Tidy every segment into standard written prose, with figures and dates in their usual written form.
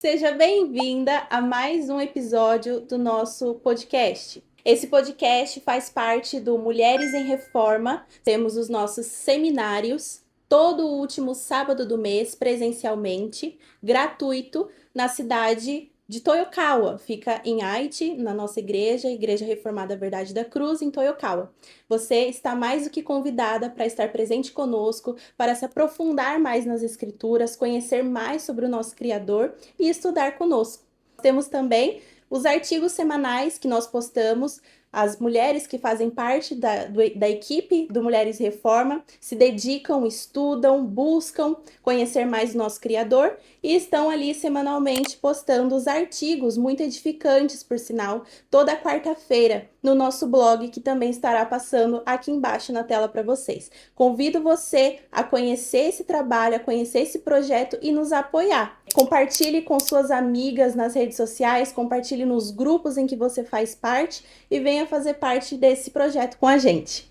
Seja bem-vinda a mais um episódio do nosso podcast. Esse podcast faz parte do Mulheres em Reforma. Temos os nossos seminários todo o último sábado do mês, presencialmente, gratuito, na cidade de Toyokawa. Fica em Aichi, na nossa igreja, Igreja Reformada Verdade da Cruz, em Toyokawa. Você está mais do que convidada para estar presente conosco, para se aprofundar mais nas escrituras, conhecer mais sobre o nosso Criador e estudar conosco. Temos também os artigos semanais que nós postamos. As mulheres que fazem parte da equipe do Mulheres Reforma se dedicam, estudam, buscam conhecer mais o nosso Criador e estão ali semanalmente postando os artigos muito edificantes, por sinal, toda quarta-feira no nosso blog, que também estará passando aqui embaixo na tela para vocês. Convido você a conhecer esse trabalho, a conhecer esse projeto e nos apoiar. Compartilhe com suas amigas nas redes sociais, compartilhe nos grupos em que você faz parte e venha fazer parte desse projeto com a gente.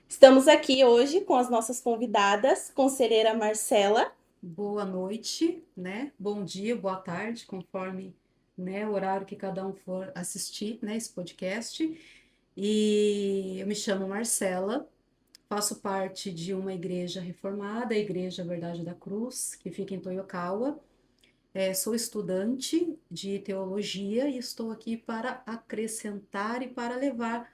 Estamos aqui hoje com as nossas convidadas, conselheira Marcela. Boa noite, né? Bom dia, boa tarde, conforme, né, o horário que cada um for assistir, né, esse podcast. E eu me chamo Marcela, faço parte de uma igreja reformada, a Igreja Verdade da Cruz, que fica em Toyokawa. Sou estudante de teologia e estou aqui para acrescentar e para levar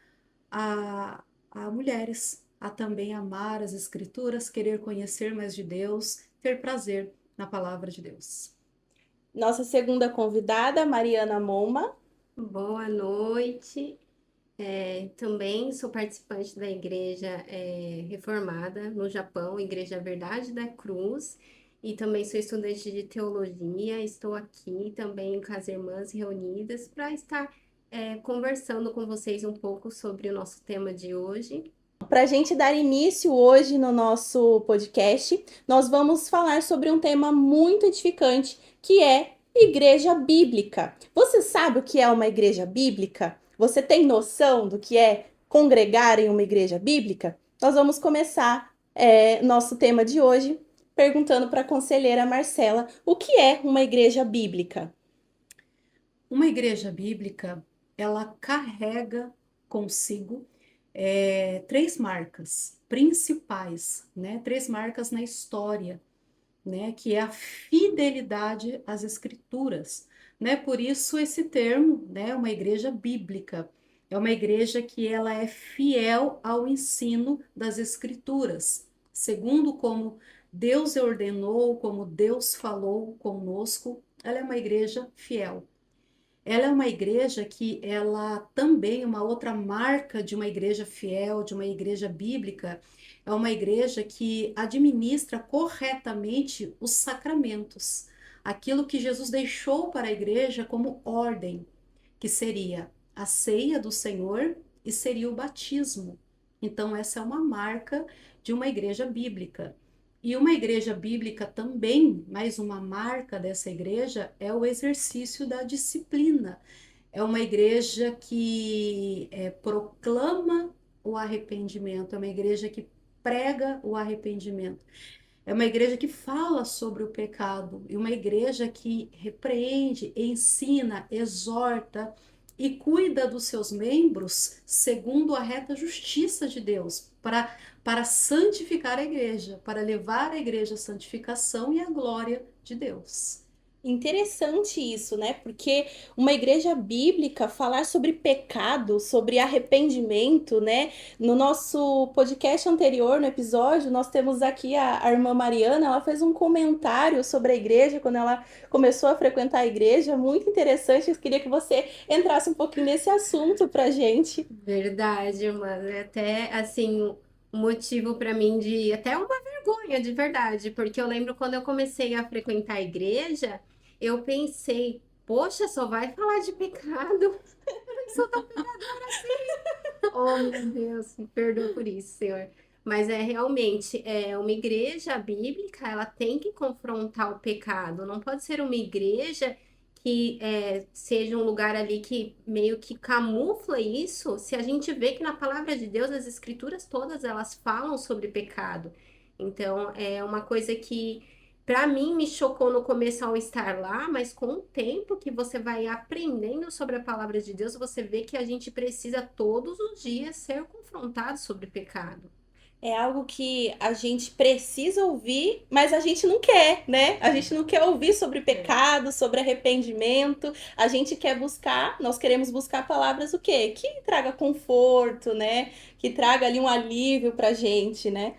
a mulheres a também amar as Escrituras, querer conhecer mais de Deus, ter prazer na palavra de Deus. Nossa segunda convidada, Mariana Moma. Boa noite. Também sou participante da Igreja Reformada no Japão, Igreja Verdade da Cruz, e também sou estudante de teologia. Estou aqui também com as irmãs reunidas para estar conversando com vocês um pouco sobre o nosso tema de hoje. Para a gente dar início hoje no nosso podcast, nós vamos falar sobre um tema muito edificante, que é igreja bíblica. Você sabe o que é uma igreja bíblica? Você tem noção do que é congregar em uma igreja bíblica? Nós vamos começar nosso tema de hoje perguntando para a conselheira Marcela o que é uma igreja bíblica. Uma igreja bíblica, ela carrega consigo três marcas principais, né? Três marcas na história, né? Que é a fidelidade às escrituras, né? Por isso esse termo, né? Uma igreja bíblica é uma igreja que ela é fiel ao ensino das escrituras, segundo como Deus ordenou, como Deus falou conosco. Ela é uma igreja fiel. Ela é uma igreja que ela também, uma outra marca de uma igreja fiel, de uma igreja bíblica, é uma igreja que administra corretamente os sacramentos, aquilo que Jesus deixou para a igreja como ordem, que seria a ceia do Senhor e seria o batismo. Então, essa é uma marca de uma igreja bíblica. E uma igreja bíblica também, mais uma marca dessa igreja, é o exercício da disciplina. É uma igreja que proclama o arrependimento, é uma igreja que prega o arrependimento. É uma igreja que fala sobre o pecado, e uma igreja que repreende, ensina, exorta e cuida dos seus membros segundo a reta justiça de Deus, para santificar a igreja, para levar a igreja à santificação e à glória de Deus. Interessante isso, né? Porque uma igreja bíblica falar sobre pecado, sobre arrependimento, né? No nosso podcast anterior, no episódio, nós temos aqui a irmã Mariana, ela fez um comentário sobre a igreja quando ela começou a frequentar a igreja, muito interessante. Eu queria que você entrasse um pouquinho nesse assunto pra gente. Verdade, mano. É até assim um motivo para mim de até uma vergonha de verdade, porque eu lembro quando eu comecei a frequentar a igreja, eu pensei, poxa, só vai falar de pecado. Eu nem sou tão pecadora assim. Oh, meu Deus, me perdoa por isso, Senhor. Mas realmente uma igreja bíblica, ela tem que confrontar o pecado. Não pode ser uma igreja que seja um lugar ali que meio que camufla isso, se a gente vê que na palavra de Deus, as escrituras todas elas falam sobre pecado. Então, é uma coisa que Para mim, me chocou no começo ao estar lá, mas com o tempo que você vai aprendendo sobre a palavra de Deus, você vê que a gente precisa todos os dias ser confrontado sobre pecado. É algo que a gente precisa ouvir, mas a gente não quer, né? A gente não quer ouvir sobre pecado, sobre arrependimento. A gente quer buscar, nós queremos buscar palavras o quê? Que traga conforto, né? Que traga ali um alívio pra gente, né?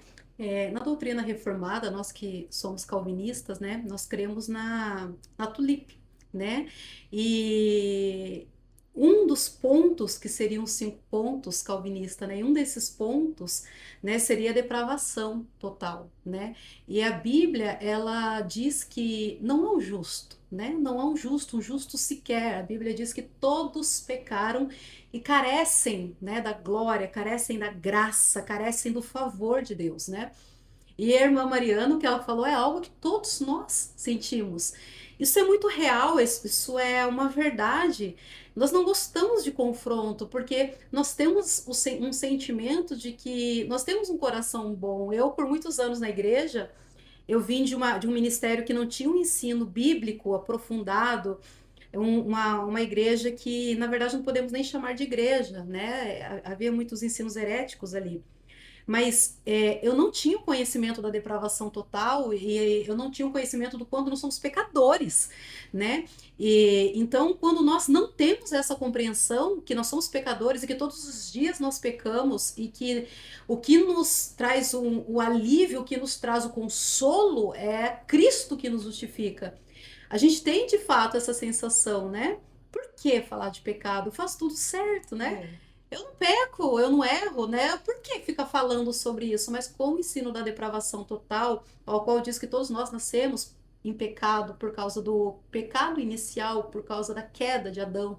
Na doutrina reformada, nós que somos calvinistas, né, nós cremos na tulipe, né? E um dos pontos, que seriam os 5 pontos calvinista, né? E um desses pontos, né, seria a depravação total, né? E a Bíblia, ela diz que não há um justo, né? Não há um justo sequer. A Bíblia diz que todos pecaram e carecem, né, da glória, carecem da graça, carecem do favor de Deus, né? E a irmã Mariana, o que ela falou é algo que todos nós sentimos. Isso é muito real, isso é uma verdade. Nós não gostamos de confronto, porque nós temos um sentimento de que nós temos um coração bom. Eu, por muitos anos na igreja, eu vim de um ministério que não tinha um ensino bíblico aprofundado, uma igreja que, na verdade, não podemos nem chamar de igreja, né? Havia muitos ensinos heréticos ali. Mas eu não tinha o conhecimento da depravação total e eu não tinha o conhecimento do quando nós somos pecadores, né? E então, quando nós não temos essa compreensão que nós somos pecadores e que todos os dias nós pecamos e que o que nos traz o alívio, o que nos traz o consolo é Cristo que nos justifica. A gente tem de fato essa sensação, né? Por que falar de pecado? Faz tudo certo, né? Eu não peco, eu não erro, né? Por que fica falando sobre isso? Mas com o ensino da depravação total, ao qual diz que todos nós nascemos em pecado por causa do pecado inicial, por causa da queda de Adão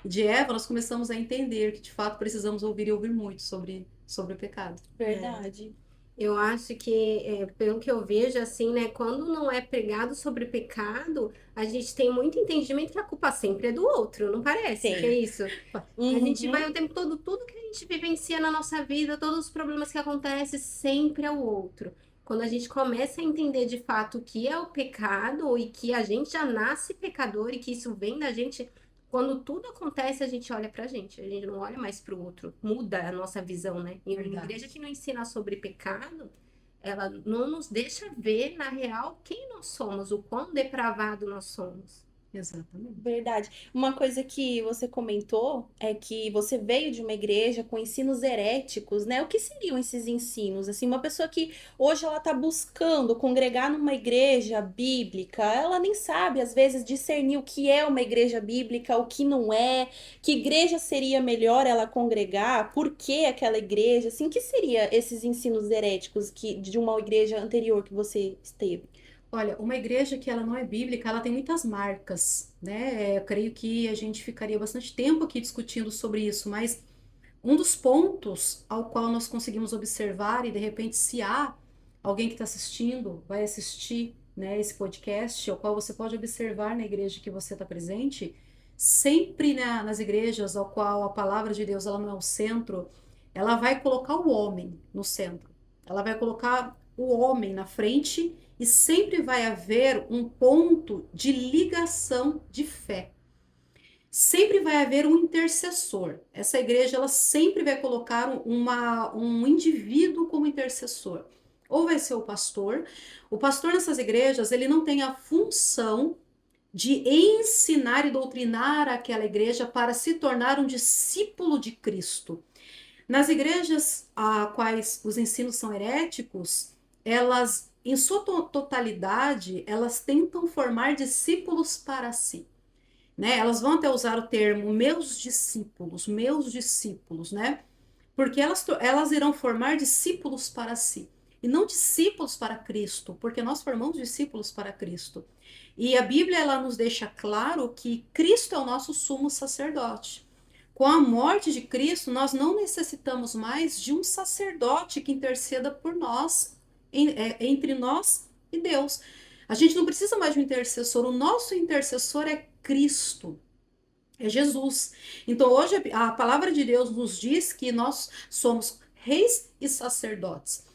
e de Eva, nós começamos a entender que de fato precisamos ouvir e ouvir muito sobre o pecado. Verdade. Eu acho que, pelo que eu vejo, assim, né, quando não é pregado sobre pecado, a gente tem muito entendimento que a culpa sempre é do outro, não parece Tem. que é isso? A gente vai Uhum. o tempo todo, tudo que a gente vivencia na nossa vida, todos os problemas que acontecem, sempre é o outro. Quando a gente começa a entender de fato o que é o pecado e que a gente já nasce pecador e que isso vem da gente, quando tudo acontece, a gente olha pra gente, a gente não olha mais pro outro, muda a nossa visão, né? E uma Verdade. igreja que não ensina sobre pecado, ela não nos deixa ver na real quem nós somos, o quão depravado nós somos. Exatamente. Verdade. Uma coisa que você comentou é que você veio de uma igreja com ensinos heréticos, né? O que seriam esses ensinos? Assim, uma pessoa que hoje ela tá buscando congregar numa igreja bíblica, ela nem sabe às vezes discernir o que é uma igreja bíblica, o que não é, que igreja seria melhor ela congregar, por que aquela igreja, assim, que seria esses ensinos heréticos que de uma igreja anterior que você esteve? Olha, uma igreja que ela não é bíblica, ela tem muitas marcas, né? Eu creio que a gente ficaria bastante tempo aqui discutindo sobre isso, mas um dos pontos ao qual nós conseguimos observar, e de repente, se há alguém que está assistindo, vai assistir, né, esse podcast, ao qual você pode observar na igreja que você está presente, sempre nas igrejas ao qual a palavra de Deus ela não é o centro, ela vai colocar o homem no centro. Ela vai colocar o homem na frente e sempre vai haver um ponto de ligação de fé. Sempre vai haver um intercessor. Essa igreja ela sempre vai colocar um indivíduo como intercessor. Ou vai ser o pastor. O pastor nessas igrejas ele não tem a função de ensinar e doutrinar aquela igreja para se tornar um discípulo de Cristo. Nas igrejas a quais os ensinos são heréticos, elas, em sua totalidade, elas tentam formar discípulos para si, né? Elas vão até usar o termo meus discípulos, né? Porque elas irão formar discípulos para si e não discípulos para Cristo, porque nós formamos discípulos para Cristo. E a Bíblia ela nos deixa claro que Cristo é o nosso sumo sacerdote. Com a morte de Cristo, nós não necessitamos mais de um sacerdote que interceda por nós, entre nós e Deus. A gente não precisa mais de um intercessor, o nosso intercessor é Cristo, é Jesus. Então hoje a palavra de Deus nos diz que nós somos reis e sacerdotes.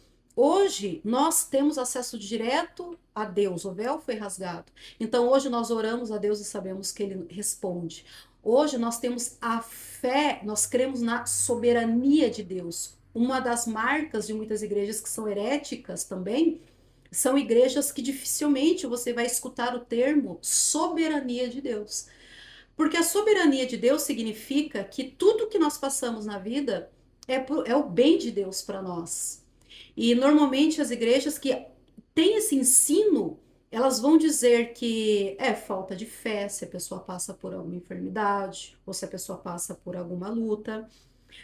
Hoje nós temos acesso direto a Deus, o véu foi rasgado. Então hoje nós oramos a Deus e sabemos que Ele responde. Hoje nós temos a fé, nós cremos na soberania de Deus. Uma das marcas de muitas igrejas que são heréticas também são igrejas que dificilmente você vai escutar o termo soberania de Deus. Porque a soberania de Deus significa que tudo que nós passamos na vida é o bem de Deus para nós. E normalmente as igrejas que têm esse ensino, elas vão dizer que é falta de fé se a pessoa passa por alguma enfermidade, ou se a pessoa passa por alguma luta.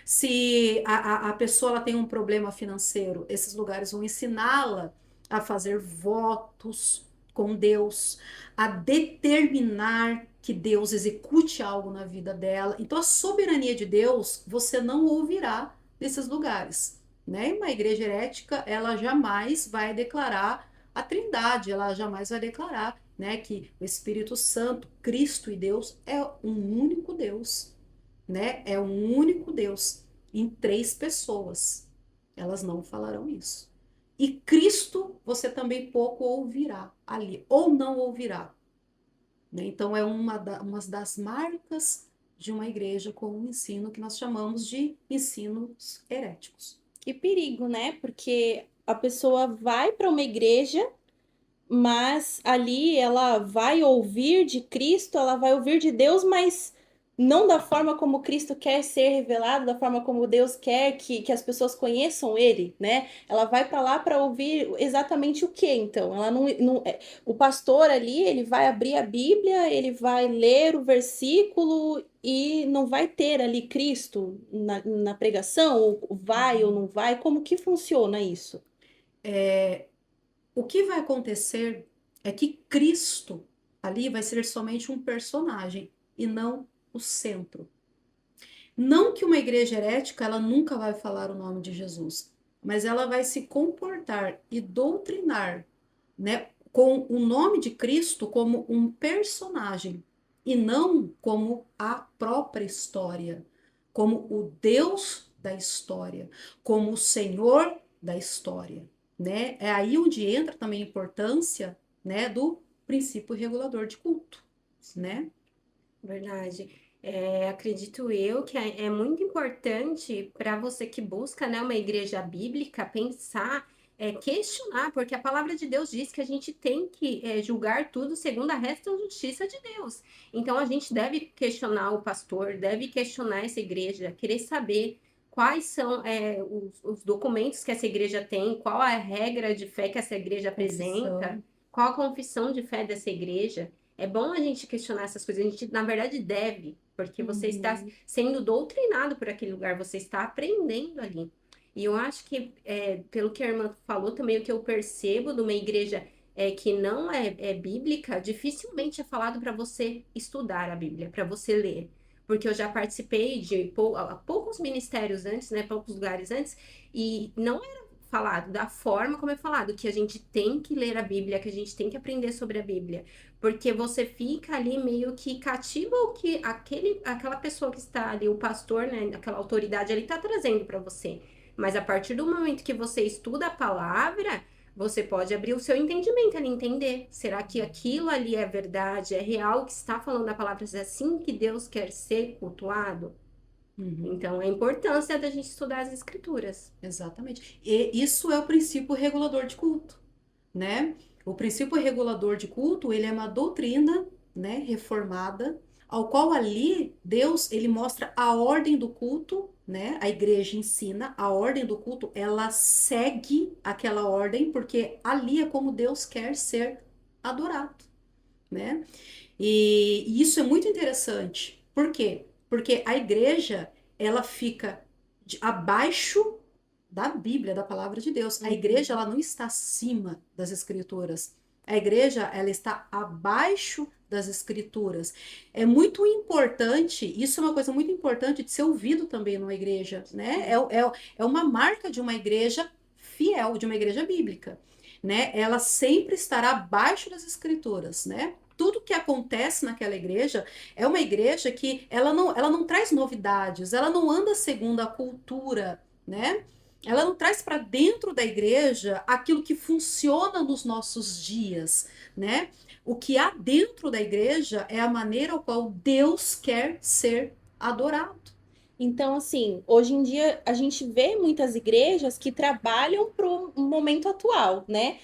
Se a pessoa ela tem um problema financeiro, esses lugares vão ensiná-la a fazer votos com Deus, a determinar que Deus execute algo na vida dela. Então, a soberania de Deus você não ouvirá nesses lugares, né? Uma igreja herética, ela jamais vai declarar a Trindade, ela jamais vai declarar, né, que o Espírito Santo, Cristo e Deus é um único Deus, né? É um único Deus em três pessoas. Elas não falarão isso. E Cristo você também pouco ouvirá ali, ou não ouvirá, né? Então é uma das marcas de uma igreja com um ensino que nós chamamos de ensinos heréticos. Que perigo, né? Porque a pessoa vai para uma igreja, mas ali ela vai ouvir de Cristo, ela vai ouvir de Deus, mas não da forma como Cristo quer ser revelado, da forma como Deus quer que as pessoas conheçam Ele, né? Ela vai para lá para ouvir exatamente o que, então? Ela o pastor ali, ele vai abrir a Bíblia, ele vai ler o versículo e não vai ter ali Cristo na pregação, ou vai ou não vai, como que funciona isso? O que vai acontecer é que Cristo ali vai ser somente um personagem e não o centro. Não que uma igreja herética ela nunca vai falar o nome de Jesus, mas ela vai se comportar e doutrinar, né, com o nome de Cristo como um personagem e não como a própria história, como o Deus da história, como o Senhor da história, né? É aí onde entra também a importância, né, do princípio regulador de culto, né? Verdade. Acredito eu que é muito importante para você que busca, né, uma igreja bíblica pensar, questionar, porque a palavra de Deus diz que a gente tem que julgar tudo segundo a resta justiça de Deus. Então a gente deve questionar o pastor, deve questionar essa igreja, querer saber quais são os documentos que essa igreja tem, qual a regra de fé que essa igreja apresenta, qual a confissão de fé dessa igreja. É bom a gente questionar essas coisas, a gente, na verdade, deve, porque você está sendo doutrinado por aquele lugar, você está aprendendo ali. E eu acho que, pelo que a irmã falou também, o que eu percebo de uma igreja que não é bíblica, dificilmente é falado para você estudar a Bíblia, para você ler. Porque eu já participei de poucos ministérios antes, né, poucos lugares antes, e não era falado da forma como é falado, que a gente tem que ler a Bíblia, que a gente tem que aprender sobre a Bíblia. Porque você fica ali meio que cativa o que aquela pessoa que está ali, o pastor, né, aquela autoridade ali está trazendo para você. Mas a partir do momento que você estuda a palavra, você pode abrir o seu entendimento ali, entender. Será que aquilo ali é verdade, é real o que está falando a palavra? É assim que Deus quer ser cultuado? Então, a importância da gente estudar as escrituras. Exatamente. E isso é o princípio regulador de culto, né? O princípio regulador de culto, ele é uma doutrina, né, reformada, ao qual ali Deus, ele mostra a ordem do culto, né? A igreja ensina a ordem do culto, ela segue aquela ordem porque ali é como Deus quer ser adorado, né? E isso é muito interessante. Por quê? Porque a igreja, ela fica abaixo da Bíblia, da palavra de Deus. A igreja, ela não está acima das escrituras. A igreja, ela está abaixo das escrituras. É muito importante, isso é uma coisa muito importante de ser ouvido também numa igreja, né? É uma marca de uma igreja fiel, de uma igreja bíblica, né? Ela sempre estará abaixo das escrituras, né? Tudo que acontece naquela igreja é uma igreja que ela não traz novidades, ela não anda segundo a cultura, né? Ela não traz para dentro da igreja aquilo que funciona nos nossos dias, né? O que há dentro da igreja é a maneira ao qual Deus quer ser adorado. Então, assim, hoje em dia a gente vê muitas igrejas que trabalham para o momento atual, né?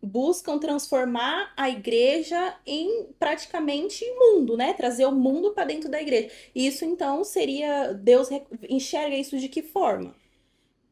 Buscam transformar a igreja em praticamente mundo, né? Trazer o mundo para dentro da igreja. Isso, então, seria. Deus enxerga isso de que forma?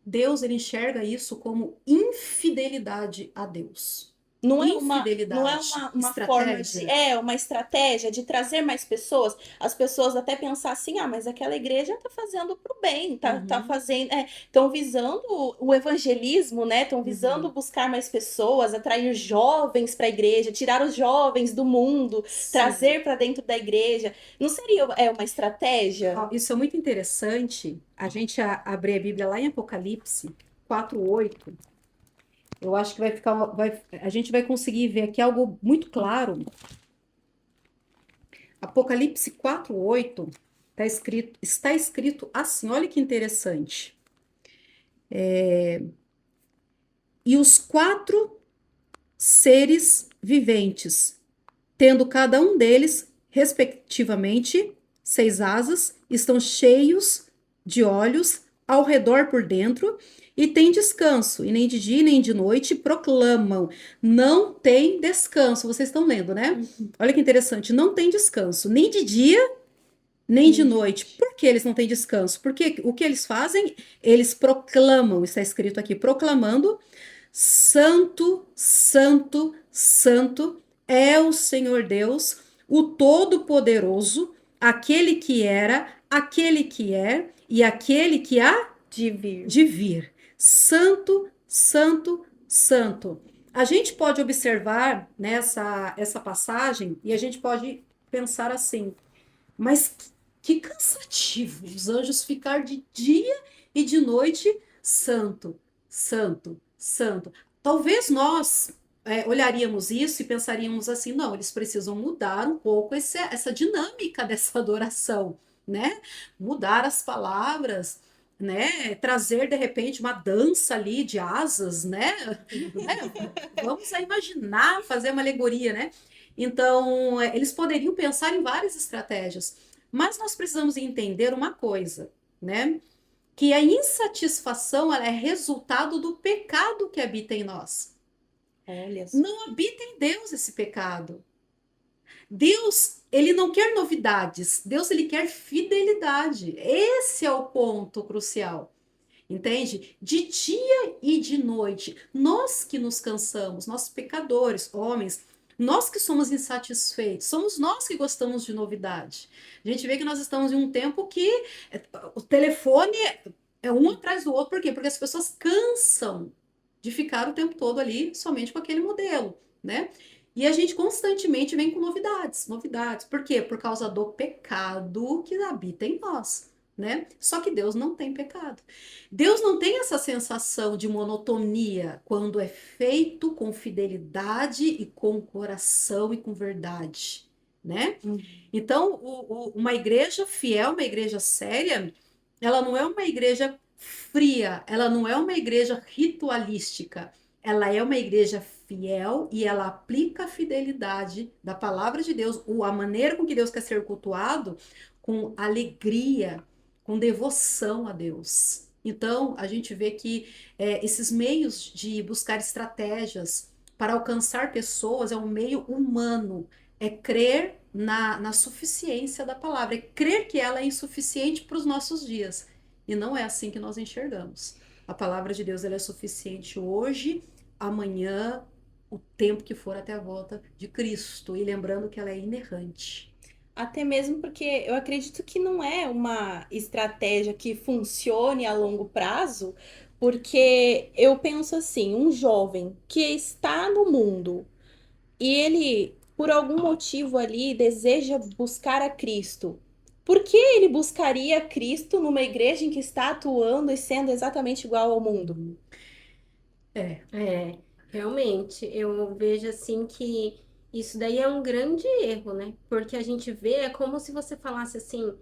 Deus, ele enxerga isso como infidelidade a Deus. Não é uma, Infidelidade, uma forma de. estratégia. É uma estratégia de trazer mais pessoas. As pessoas até pensar assim, ah, mas aquela igreja tá fazendo pro bem, tá Uhum, fazendo. Estão visando o evangelismo, né? Estão visando uhum. buscar mais pessoas, atrair jovens para a igreja, tirar os jovens do mundo, Sim. trazer para dentro da igreja. Não seria uma estratégia? Ó, isso é muito interessante. A gente abrir a Bíblia lá em Apocalipse 4:8. Eu acho que vai ficar, a gente vai conseguir ver aqui algo muito claro. Apocalipse 4:8 está escrito assim, olha que interessante. E os quatro seres viventes, tendo cada um deles, respectivamente, 6 asas, estão cheios de olhos ao redor por dentro e têm descanso, e nem de dia nem de noite proclamam, não tem descanso. Vocês estão lendo, né? Uhum. Olha que interessante, não tem descanso, nem de dia nem de noite. Gente. Por que eles não têm descanso? Porque o que eles fazem? Eles proclamam, está escrito aqui, proclamando: Santo, Santo, Santo é o Senhor Deus, o Todo-Poderoso, aquele que era, aquele que é e aquele que há De vir. de vir. Santo, Santo, Santo. A gente pode observar nessa essa passagem e a gente pode pensar assim, mas que cansativo os anjos ficar de dia e de noite, santo, santo, santo. Talvez nós olharíamos isso e pensaríamos assim, não, eles precisam mudar um pouco essa dinâmica dessa adoração, né? Mudar as palavras, né? Trazer de repente uma dança ali de asas, né? Vamos a imaginar, fazer uma alegoria, né? Então, eles poderiam pensar em várias estratégias, mas nós precisamos entender uma coisa, né? Que a insatisfação ela é resultado do pecado que habita em nós. Olha só. Não habita em Deus esse pecado. Deus, ele não quer novidades. Deus, ele quer fidelidade. Esse é o ponto crucial. Entende? De dia e de noite, nós que nos cansamos, nós pecadores, homens, nós que somos insatisfeitos, somos nós que gostamos de novidade. A gente vê que nós estamos em um tempo que o telefone é um atrás do outro, por quê? Porque as pessoas cansam de ficar o tempo todo ali somente com aquele modelo, né? E a gente constantemente vem com novidades, novidades. Por quê? Por causa do pecado que habita em nós, né? Só que Deus não tem pecado. Deus não tem essa sensação de monotonia quando é feito com fidelidade e com coração e com verdade, né? Uhum. Então, uma igreja fiel, uma igreja séria, ela não é uma igreja fria, ela não é uma igreja ritualística, ela é uma igreja fiel e ela aplica a fidelidade da palavra de Deus, a maneira com que Deus quer ser cultuado, com alegria, com devoção a Deus. Então, a gente vê que esses meios de buscar estratégias para alcançar pessoas é um meio humano, é crer na suficiência da palavra, é crer que ela é insuficiente para os nossos dias. E não é assim que nós enxergamos. A palavra de Deus ela é suficiente hoje, amanhã, o tempo que for até a volta de Cristo. E lembrando que ela é inerrante. Até mesmo porque eu acredito que não é uma estratégia que funcione a longo prazo, porque eu penso assim, um jovem que está no mundo e ele, por algum motivo ali, deseja buscar a Cristo. Por que ele buscaria Cristo numa igreja em que está atuando e sendo exatamente igual ao mundo? É, É, realmente, eu vejo assim que isso daí é um grande erro, né? Porque a gente vê, é como se você falasse assim.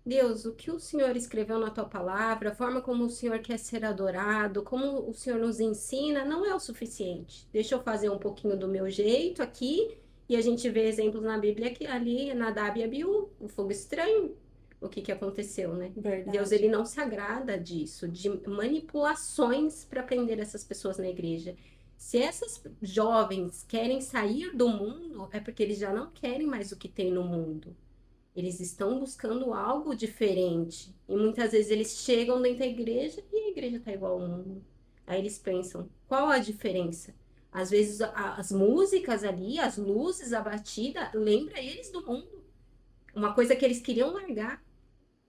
Deus, o que o Senhor escreveu na tua palavra, a forma como o Senhor quer ser adorado, como o Senhor nos ensina, não é o suficiente. Deixa eu fazer um pouquinho do meu jeito aqui, e a gente vê exemplos na Bíblia que ali, Nadab e Abiú, o fogo estranho, o que que aconteceu, né? Deus, Verdade. ele não se agrada disso, de manipulações para prender essas pessoas na igreja. Se essas jovens querem sair do mundo, é porque eles já não querem mais o que tem no mundo. Eles estão buscando algo diferente. E muitas vezes eles chegam dentro da igreja e a igreja está igual ao mundo. Aí eles pensam, qual a diferença? Às vezes as músicas ali, as luzes, a batida, lembra eles do mundo. Uma coisa que eles queriam largar.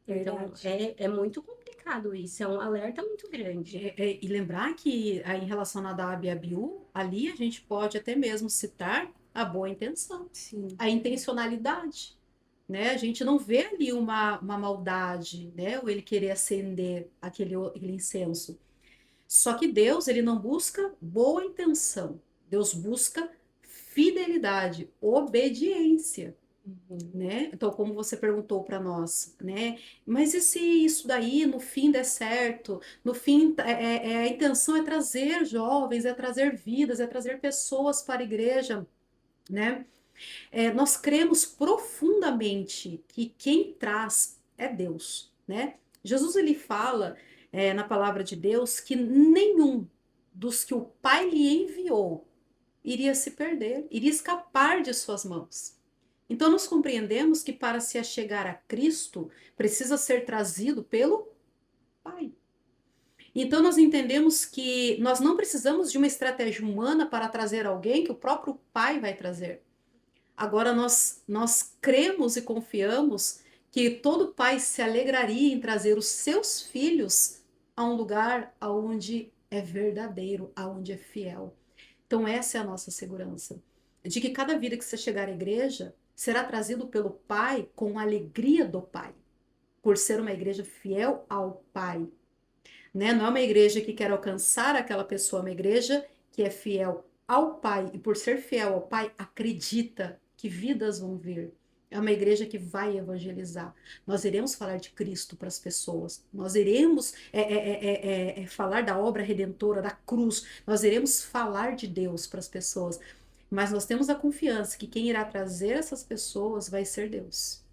Então, Verdade. é muito complicado isso. É um alerta muito grande. E lembrar que em relação a Nadab e Abiú, ali a gente pode até mesmo citar a boa intenção, Sim. a intencionalidade, né? A gente não vê ali uma maldade, né? Ou ele querer acender aquele incenso. Só que Deus, ele não busca boa intenção. Deus busca fidelidade, obediência, Uhum. né? Então, como você perguntou para nós, né? Mas e se isso daí no fim der certo? No fim, a intenção é trazer jovens, é trazer vidas, é trazer pessoas para a igreja, né? Nós cremos profundamente que quem traz é Deus, né? Jesus, ele fala, na palavra de Deus, que nenhum dos que o Pai lhe enviou iria se perder, iria escapar de suas mãos. Então, nós compreendemos que para se achegar a Cristo, precisa ser trazido pelo Pai. Então, nós entendemos que nós não precisamos de uma estratégia humana para trazer alguém que o próprio Pai vai trazer. Agora, nós cremos e confiamos que todo pai se alegraria em trazer os seus filhos a um lugar aonde é verdadeiro, aonde é fiel. Então, essa é a nossa segurança, de que cada vida que você chegar à igreja será trazido pelo Pai com a alegria do Pai, por ser uma igreja fiel ao Pai, né? Não é uma igreja que quer alcançar aquela pessoa, é uma igreja que é fiel ao Pai e por ser fiel ao Pai, acredita que vidas vão vir. É uma igreja que vai evangelizar. Nós iremos falar de Cristo para as pessoas. Nós iremos falar da obra redentora, da cruz. Nós iremos falar de Deus para as pessoas. Mas nós temos a confiança que quem irá trazer essas pessoas vai ser Deus.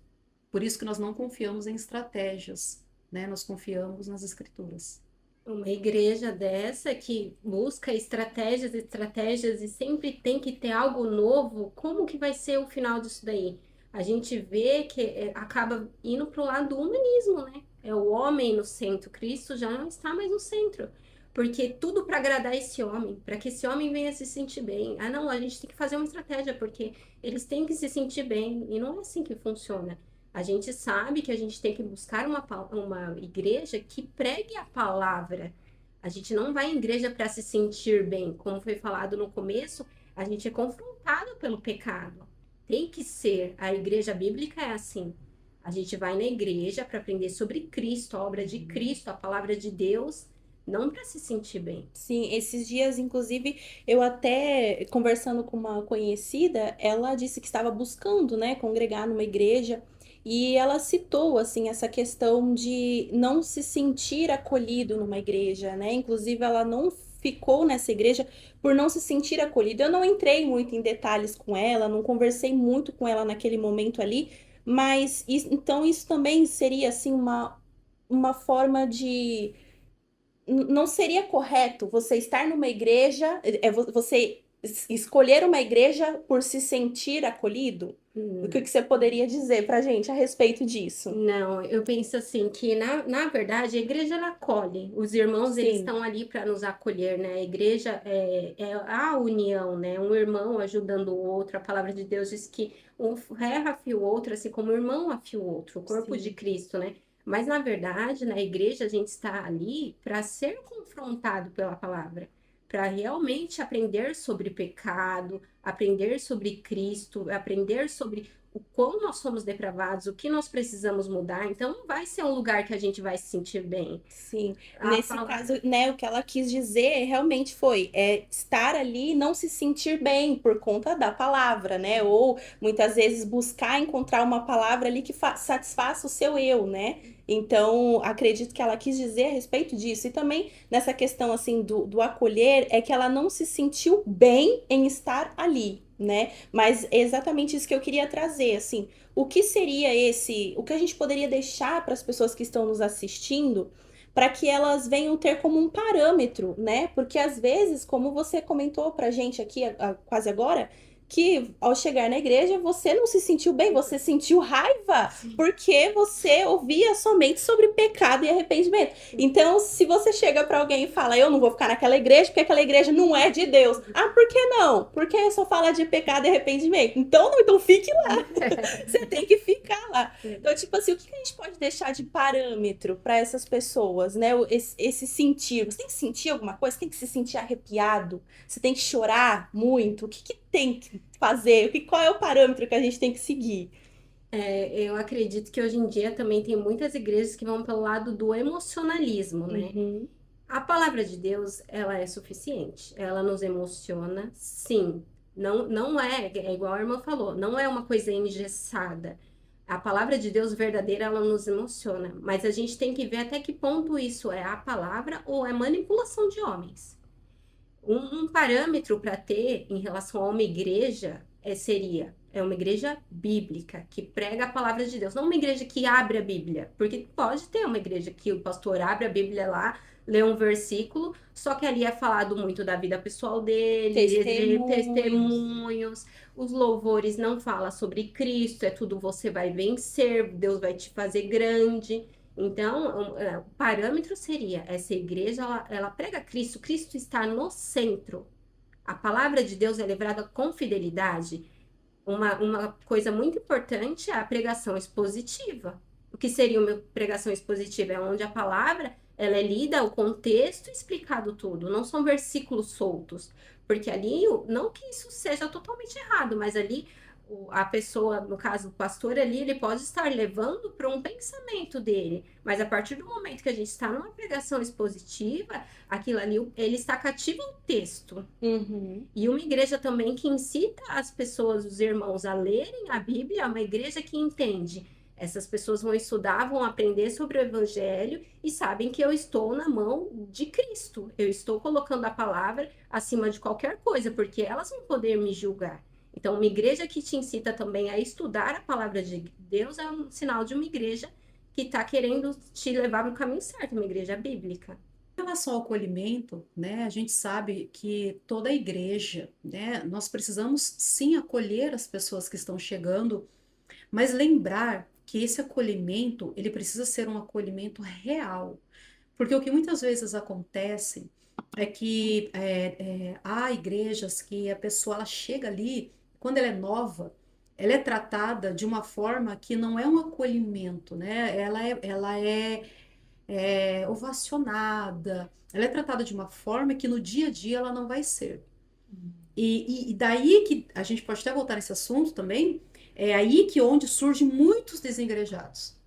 Por isso que nós não confiamos em estratégias, né? Nós confiamos nas Escrituras. Uma igreja dessa que busca estratégias, estratégias e sempre tem que ter algo novo, como que vai ser o final disso daí? A gente vê que acaba indo para o lado do humanismo, né? É o homem no centro, Cristo já não está mais no centro. Porque tudo para agradar esse homem, para que esse homem venha se sentir bem. Ah, não, a gente tem que fazer uma estratégia, porque eles têm que se sentir bem. E não é assim que funciona. A gente sabe que a gente tem que buscar uma igreja que pregue a palavra. A gente não vai em igreja para se sentir bem. Como foi falado no começo, a gente é confrontado pelo pecado. Tem que ser. A igreja bíblica é assim. A gente vai na igreja para aprender sobre Cristo, a obra de Cristo, a palavra de Deus, não para se sentir bem. Sim, esses dias, inclusive, eu até conversando com uma conhecida, ela disse que estava buscando, né, congregar numa igreja, e ela citou, assim, essa questão de não se sentir acolhido numa igreja, né? Inclusive, ela não ficou nessa igreja por não se sentir acolhida. Eu não entrei muito em detalhes com ela, não conversei muito com ela naquele momento ali, mas então isso também seria, assim, uma forma de não seria correto você estar numa igreja, você escolher uma igreja por se sentir acolhido? O que você poderia dizer pra gente a respeito disso? Não, eu penso assim que na verdade a igreja ela acolhe, os irmãos eles Sim, estão ali para nos acolher, né? A igreja é a união, né? Um irmão ajudando o outro. A palavra de Deus diz que um ferro afia o outro, assim como o irmão afia o outro, o corpo de sim. Cristo, né? Mas na verdade, na igreja a gente está ali para ser confrontado pela palavra, para realmente aprender sobre pecado, aprender sobre Cristo, aprender sobre o quão nós somos depravados, o que nós precisamos mudar, então não vai ser um lugar que a gente vai se sentir bem. Sim, A nesse palavra... caso, né, o que ela quis dizer realmente foi estar ali e não se sentir bem por conta da palavra, né? Ou muitas vezes buscar encontrar uma palavra ali que satisfaça o seu eu, né? Então, acredito que ela quis dizer a respeito disso. E também nessa questão assim do acolher, é que ela não se sentiu bem em estar ali, né? Mas é exatamente isso que eu queria trazer, assim. O que seria o que a gente poderia deixar para as pessoas que estão nos assistindo, para que elas venham ter como um parâmetro, né? Porque às vezes, como você comentou pra gente aqui quase agora, que ao chegar na igreja você não se sentiu bem, você sentiu raiva, porque você ouvia somente sobre pecado e arrependimento. Então, se você chega pra alguém e fala, eu não vou ficar naquela igreja porque aquela igreja não é de Deus. Ah, por que não? Porque só fala de pecado e arrependimento. Então, não, então fique lá. Você tem que ficar lá. Então, tipo assim, o que a gente pode deixar de parâmetro para essas pessoas, né? Esse sentir. Você tem que sentir alguma coisa? Você tem que se sentir arrepiado? Você tem que chorar muito? O que tem que fazer? Qual é o parâmetro que a gente tem que seguir? Eu acredito que hoje em dia também tem muitas igrejas que vão pelo lado do emocionalismo, né? Uhum. A palavra de Deus, ela é suficiente. Ela nos emociona, sim. Não, não é igual a irmã falou, não é uma coisa engessada. A palavra de Deus verdadeira, ela nos emociona. Mas a gente tem que ver até que ponto isso é a palavra ou é manipulação de homens. Um parâmetro para ter em relação a uma igreja seria uma igreja bíblica, que prega a palavra de Deus, não uma igreja que abre a Bíblia, porque pode ter uma igreja que o pastor abre a Bíblia lá, lê um versículo, só que ali é falado muito da vida pessoal dele, testemunhos, os louvores não falam sobre Cristo, é tudo você vai vencer, Deus vai te fazer grande. Então, o parâmetro seria, essa igreja, ela prega Cristo, Cristo está no centro. A palavra de Deus é levada com fidelidade. Uma coisa muito importante é a pregação expositiva. O que seria uma pregação expositiva? É onde a palavra ela é lida, o contexto explicado tudo, não são versículos soltos. Porque ali, não que isso seja totalmente errado, mas ali a pessoa, no caso o pastor ali, ele pode estar levando para um pensamento dele, mas a partir do momento que a gente está numa pregação expositiva, aquilo ali, ele está cativo ao texto. Uhum. E uma igreja também que incita as pessoas, os irmãos, a lerem a Bíblia, é uma igreja que entende. Essas pessoas vão estudar, vão aprender sobre o Evangelho e sabem que eu estou na mão de Cristo. Eu estou colocando a palavra acima de qualquer coisa, porque elas vão poder me julgar. Então, uma igreja que te incita também a estudar a palavra de Deus é um sinal de uma igreja que está querendo te levar para o caminho certo, uma igreja bíblica. Em relação ao acolhimento, né, a gente sabe que toda igreja, né, nós precisamos sim acolher as pessoas que estão chegando, mas lembrar que esse acolhimento, ele precisa ser um acolhimento real. Porque o que muitas vezes acontece é que há igrejas que a pessoa ela chega ali, quando ela é nova, ela é tratada de uma forma que não é um acolhimento, né? Ela é ovacionada, ela é tratada de uma forma que no dia a dia ela não vai ser. E daí que a gente pode até voltar nesse assunto também, é aí que onde surgem muitos desigrejados.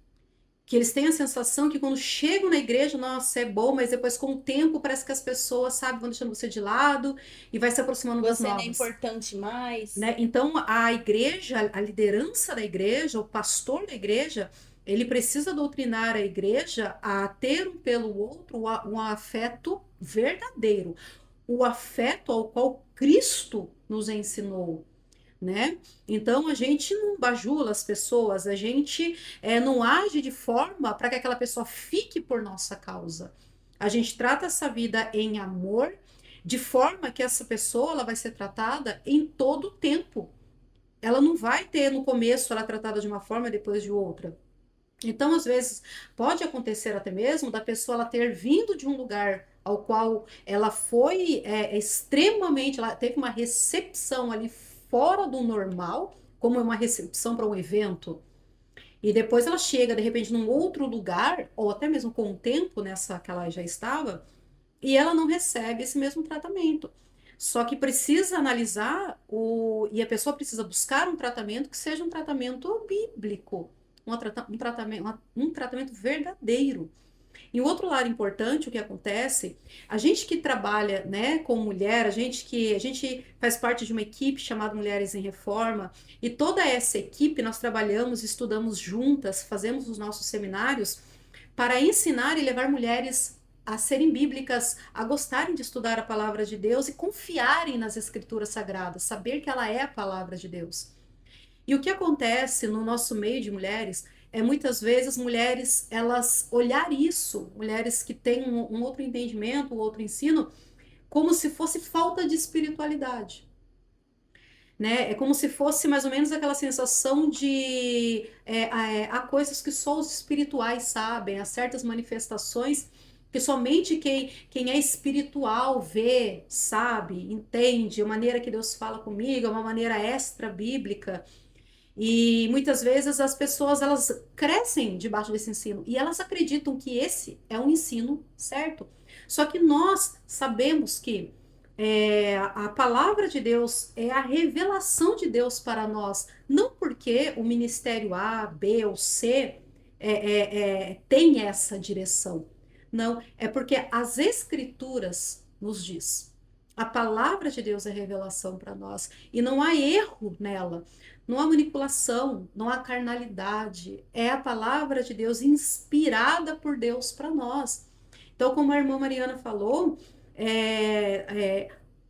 Que eles têm a sensação que quando chegam na igreja, nossa, é bom, mas depois com o tempo parece que as pessoas, sabe, vão deixando você de lado e vai se aproximando das Você não é novas. importante mais. Né? Então, a igreja, a liderança da igreja, o pastor da igreja, ele precisa doutrinar a igreja a ter um pelo outro um afeto verdadeiro, o afeto ao qual Cristo nos ensinou. Né? Então a gente não bajula as pessoas, a gente não age de forma para que aquela pessoa fique por nossa causa. A gente trata essa vida em amor, de forma que essa pessoa ela vai ser tratada em todo o tempo. Ela não vai ter no começo ela é tratada de uma forma e depois de outra. Então, às vezes, pode acontecer até mesmo da pessoa ela ter vindo de um lugar ao qual ela foi extremamente, ela teve uma recepção ali fora do normal, como uma recepção para um evento, e depois ela chega, de repente, num outro lugar, ou até mesmo com o tempo nessa que ela já estava, e ela não recebe esse mesmo tratamento. Só que precisa analisar e a pessoa precisa buscar um tratamento que seja um tratamento bíblico, um tratamento verdadeiro. E um outro lado importante, o que acontece, a gente que trabalha, né, com mulher, a gente faz parte de uma equipe chamada Mulheres em Reforma, e toda essa equipe nós trabalhamos, estudamos juntas, fazemos os nossos seminários para ensinar e levar mulheres a serem bíblicas, a gostarem de estudar a palavra de Deus e confiarem nas escrituras sagradas, saber que ela é a palavra de Deus. E o que acontece no nosso meio de mulheres é muitas vezes mulheres, elas olhar isso, mulheres que têm um outro entendimento, um outro ensino, como se fosse falta de espiritualidade. Né? É como se fosse mais ou menos aquela sensação de há coisas que só os espirituais sabem, há certas manifestações que somente quem é espiritual vê, sabe, entende, a maneira que Deus fala comigo, é uma maneira extra bíblica. E muitas vezes as pessoas elas crescem debaixo desse ensino e elas acreditam que esse é um ensino certo. Só que nós sabemos que a palavra de Deus é a revelação de Deus para nós, não porque o ministério A, B ou C tem essa direção. Não, é porque as escrituras nos diz. A palavra de Deus é revelação para nós e não há erro nela. Não há manipulação, não há carnalidade. É a palavra de Deus inspirada por Deus para nós. Então, como a irmã Mariana falou,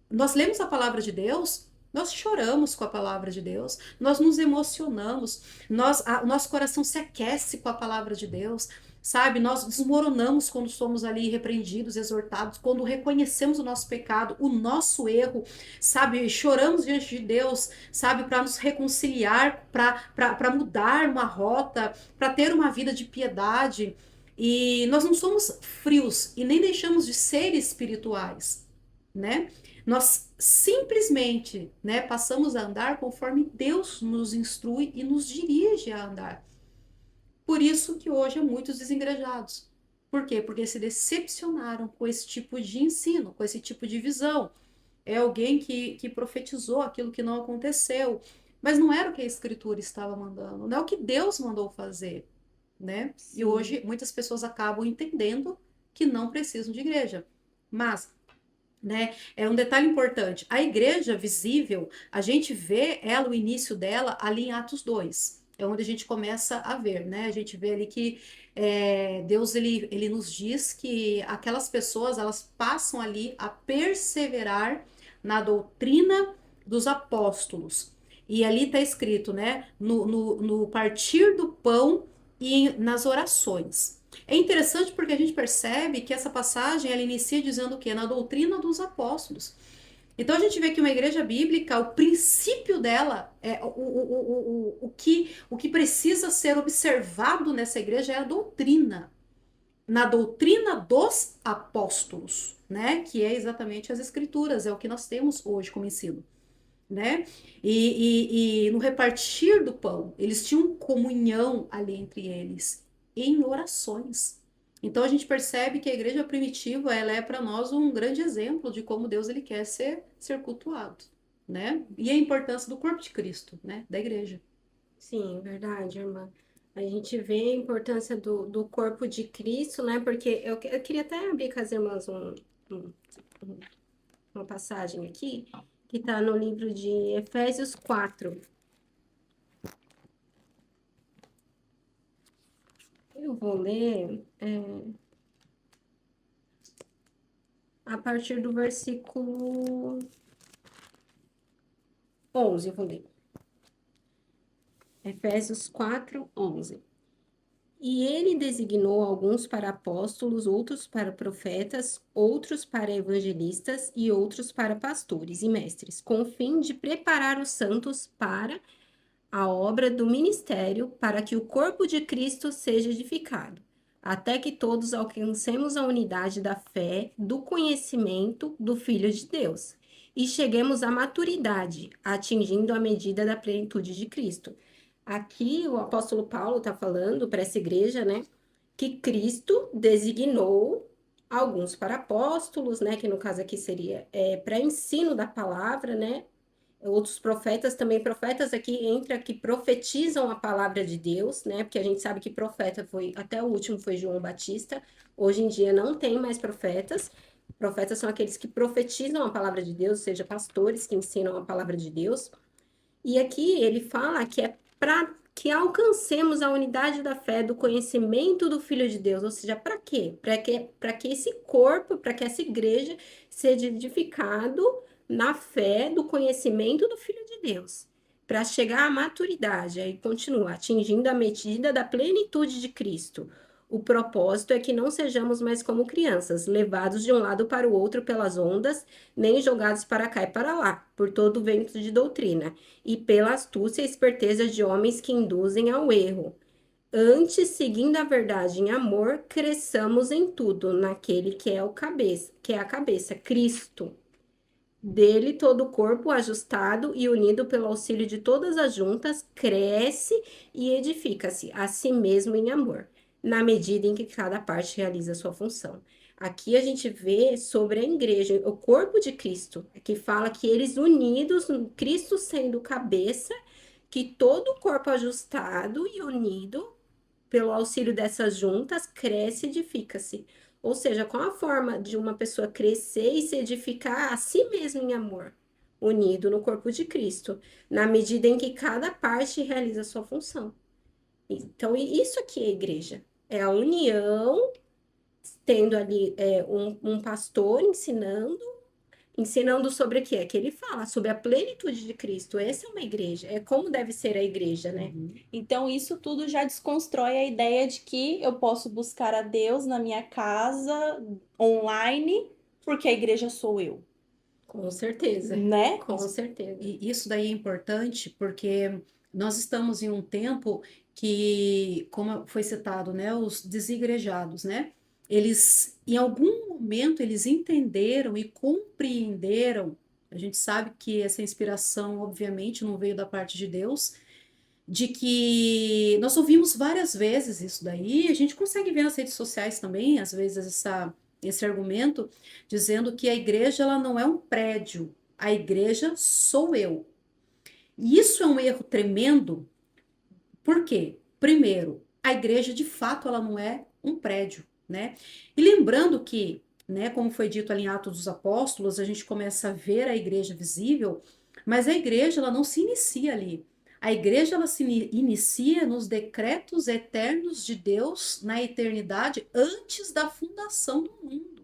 nós lemos a palavra de Deus, nós choramos com a palavra de Deus, nós nos emocionamos, o nosso coração se aquece com a palavra de Deus, sabe? Nós desmoronamos quando somos ali repreendidos, exortados, quando reconhecemos o nosso pecado, o nosso erro, sabe? Choramos diante de Deus, sabe? Para nos reconciliar, para mudar uma rota, para ter uma vida de piedade. E nós não somos frios e nem deixamos de ser espirituais, né? Nós simplesmente, né, passamos a andar conforme Deus nos instrui e nos dirige a andar. Por isso que hoje há muitos desigrejados. Por quê? Porque se decepcionaram com esse tipo de ensino, com esse tipo de visão. É alguém que profetizou aquilo que não aconteceu, mas não era o que a Escritura estava mandando, não é o que Deus mandou fazer, né? Sim. E hoje muitas pessoas acabam entendendo que não precisam de igreja. Mas, né, é um detalhe importante. A igreja visível, a gente vê ela, o início dela, ali em Atos 2. É onde a gente começa a ver, né? A gente vê ali que Deus, ele nos diz que aquelas pessoas, elas passam ali a perseverar na doutrina dos apóstolos. E ali está escrito, né? No partir do pão e nas orações. É interessante porque a gente percebe que essa passagem ela inicia dizendo o quê? Na doutrina dos apóstolos. Então a gente vê que uma igreja bíblica, o princípio dela, o que precisa ser observado nessa igreja é a doutrina. Na doutrina dos apóstolos, né? Que é exatamente as escrituras, é o que nós temos hoje como ensino. Né? E no repartir do pão, eles tinham comunhão ali entre eles, em orações. Então a gente percebe que a igreja primitiva, ela é para nós um grande exemplo de como Deus ele quer ser cultuado, né? E a importância do corpo de Cristo, né? Da igreja. Sim, verdade, irmã. A gente vê a importância do corpo de Cristo, né? Porque eu queria até abrir com as irmãs um- uma passagem aqui, que está no livro de Efésios 4. Eu vou ler a partir do versículo 11, eu vou ler. Efésios 4, 11. E ele designou alguns para apóstolos, outros para profetas, outros para evangelistas e outros para pastores e mestres, com o fim de preparar os santos para a obra do ministério, para que o corpo de Cristo seja edificado, até que todos alcancemos a unidade da fé, do conhecimento do Filho de Deus, e cheguemos à maturidade, atingindo a medida da plenitude de Cristo. Aqui o apóstolo Paulo está falando para essa igreja, né, que Cristo designou alguns para apóstolos, né, que no caso aqui seria para ensino da palavra, né, outros profetas também, profetas aqui entra que profetizam a palavra de Deus, né, porque a gente sabe que profeta foi, até o último foi João Batista, hoje em dia não tem mais profetas, profetas são aqueles que profetizam a palavra de Deus, ou seja, pastores que ensinam a palavra de Deus, e aqui ele fala que é para que alcancemos a unidade da fé, do conhecimento do Filho de Deus. Ou seja, para quê? Para que esse corpo, para que essa igreja seja edificado na fé do conhecimento do Filho de Deus. Para chegar à maturidade, aí continua, atingindo a medida da plenitude de Cristo. O propósito é que não sejamos mais como crianças, levados de um lado para o outro pelas ondas, nem jogados para cá e para lá, por todo o vento de doutrina e pela astúcia e esperteza de homens que induzem ao erro. Antes, seguindo a verdade em amor, cresçamos em tudo naquele que é o cabeça, que é a cabeça, Cristo. Dele todo o corpo ajustado e unido pelo auxílio de todas as juntas cresce e edifica-se a si mesmo em amor, na medida em que cada parte realiza a sua função. Aqui a gente vê sobre a igreja, o corpo de Cristo, que fala que eles unidos, Cristo sendo cabeça, que todo o corpo ajustado e unido pelo auxílio dessas juntas, cresce e edifica-se. Ou seja, qual a forma de uma pessoa crescer e se edificar a si mesma em amor, unido no corpo de Cristo, na medida em que cada parte realiza a sua função. Então, isso aqui é a igreja. É a união, tendo ali um pastor ensinando sobre o que é que ele fala, sobre a plenitude de Cristo. Essa é uma igreja, é como deve ser a igreja, né? Então, isso tudo já desconstrói a ideia de que eu posso buscar a Deus na minha casa, online, porque a igreja sou eu, Com certeza, né? com certeza. E isso daí é importante porque nós estamos em um tempo que, como foi citado, né, os desigrejados, né, eles, em algum momento, eles entenderam e compreenderam. A gente sabe que essa inspiração, obviamente, não veio da parte de Deus, de que nós ouvimos várias vezes isso daí, a gente consegue ver nas redes sociais também, às vezes, esse argumento, dizendo que a igreja ela não é um prédio, a igreja sou eu. E isso é um erro tremendo, por quê? Primeiro, a igreja de fato ela não é um prédio, né? E lembrando que, né, como foi dito ali em Atos dos Apóstolos, a gente começa a ver a igreja visível, mas a igreja ela não se inicia ali. A igreja ela se inicia nos decretos eternos de Deus na eternidade antes da fundação do mundo.